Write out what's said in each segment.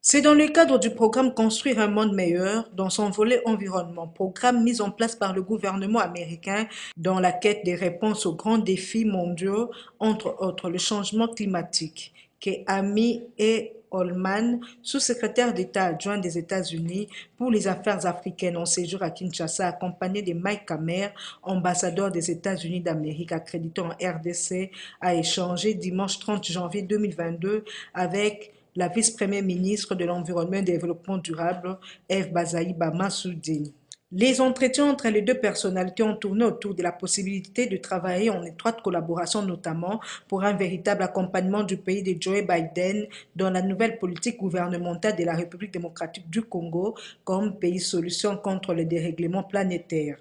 C'est dans le cadre du programme Construire un monde meilleur, dans son volet environnement, programme mis en place par le gouvernement américain dans la quête des réponses aux grands défis mondiaux, entre autres le changement climatique, qu'est Amy E. Holman, sous-secrétaire d'État adjoint des États-Unis pour les affaires africaines en séjour à Kinshasa, accompagné de Mike Hammer, ambassadeur des États-Unis d'Amérique accrédité en RDC, a échangé dimanche 30 janvier 2022 avec la vice-première ministre de l'Environnement et du Développement durable, Eve Bazaï Bama-Soudine. Les entretiens entre les deux personnalités ont tourné autour de la possibilité de travailler en étroite collaboration, notamment pour un véritable accompagnement du pays de Joe Biden dans la nouvelle politique gouvernementale de la République démocratique du Congo comme pays solution contre le dérèglement planétaire.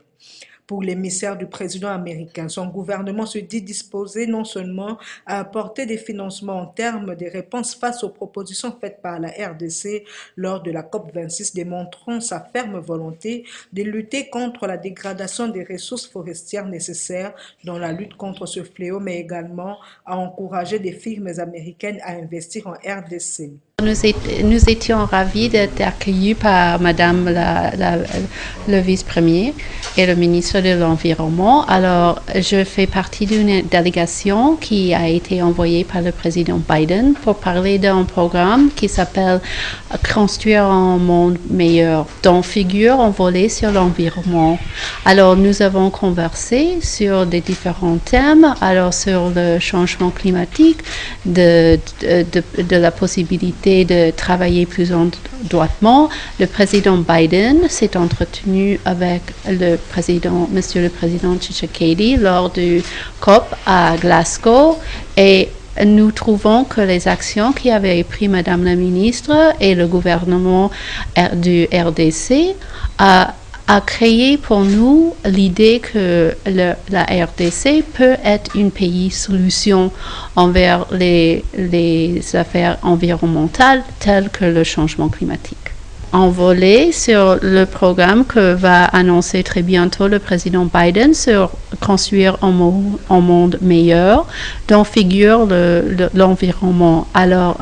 Pour l'émissaire du président américain, son gouvernement se dit disposé non seulement à apporter des financements en termes de réponses face aux propositions faites par la RDC lors de la COP26, démontrant sa ferme volonté de lutter contre la dégradation des ressources forestières nécessaires dans la lutte contre ce fléau, mais également à encourager des firmes américaines à investir en RDC. Nous étions ravis d'être accueillis par Madame le vice-premier et le ministre de l'Environnement. Alors, je fais partie d'une délégation qui a été envoyée par le président Biden pour parler d'un programme qui s'appelle Construire un monde meilleur, dont figure un volet sur l'environnement. Alors, nous avons conversé sur des différents thèmes, alors sur le changement climatique, de la possibilité de travailler plus adroitement. Le président Biden s'est entretenu avec Monsieur le Président Tshisekedi lors du COP à Glasgow et nous trouvons que les actions qu'avait prises Madame la ministre et le gouvernement du RDC a créé pour nous l'idée que la RDC peut être un pays solution envers les affaires environnementales telles que le changement climatique. En volet sur le programme que va annoncer très bientôt le président Biden sur construire un monde meilleur, dont figure l'environnement. Alors,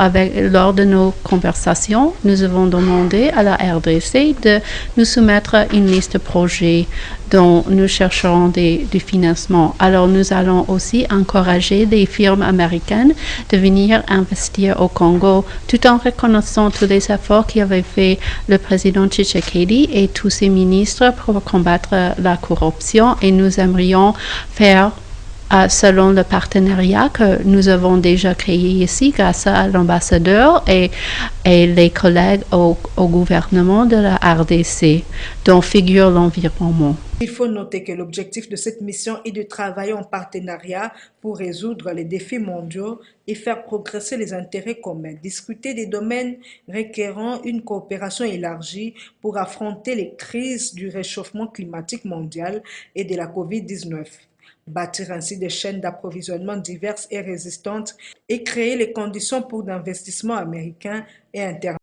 lors de nos conversations, nous avons demandé à la RDC de nous soumettre une liste de projets dont nous chercherons du financement. Alors, nous allons aussi encourager des firmes américaines de venir investir au Congo, tout en reconnaissant tous les efforts qu'avait fait le président Tshisekedi et tous ses ministres pour combattre la corruption. Et nous aimerions faire selon le partenariat que nous avons déjà créé ici grâce à l'ambassadeur et les collègues au gouvernement de la RDC, dont figure l'environnement. Il faut noter que l'objectif de cette mission est de travailler en partenariat pour résoudre les défis mondiaux et faire progresser les intérêts communs, discuter des domaines requérant une coopération élargie pour affronter les crises du réchauffement climatique mondial et de la COVID-19. Bâtir ainsi des chaînes d'approvisionnement diverses et résistantes et créer les conditions pour d'investissements américains et internationaux.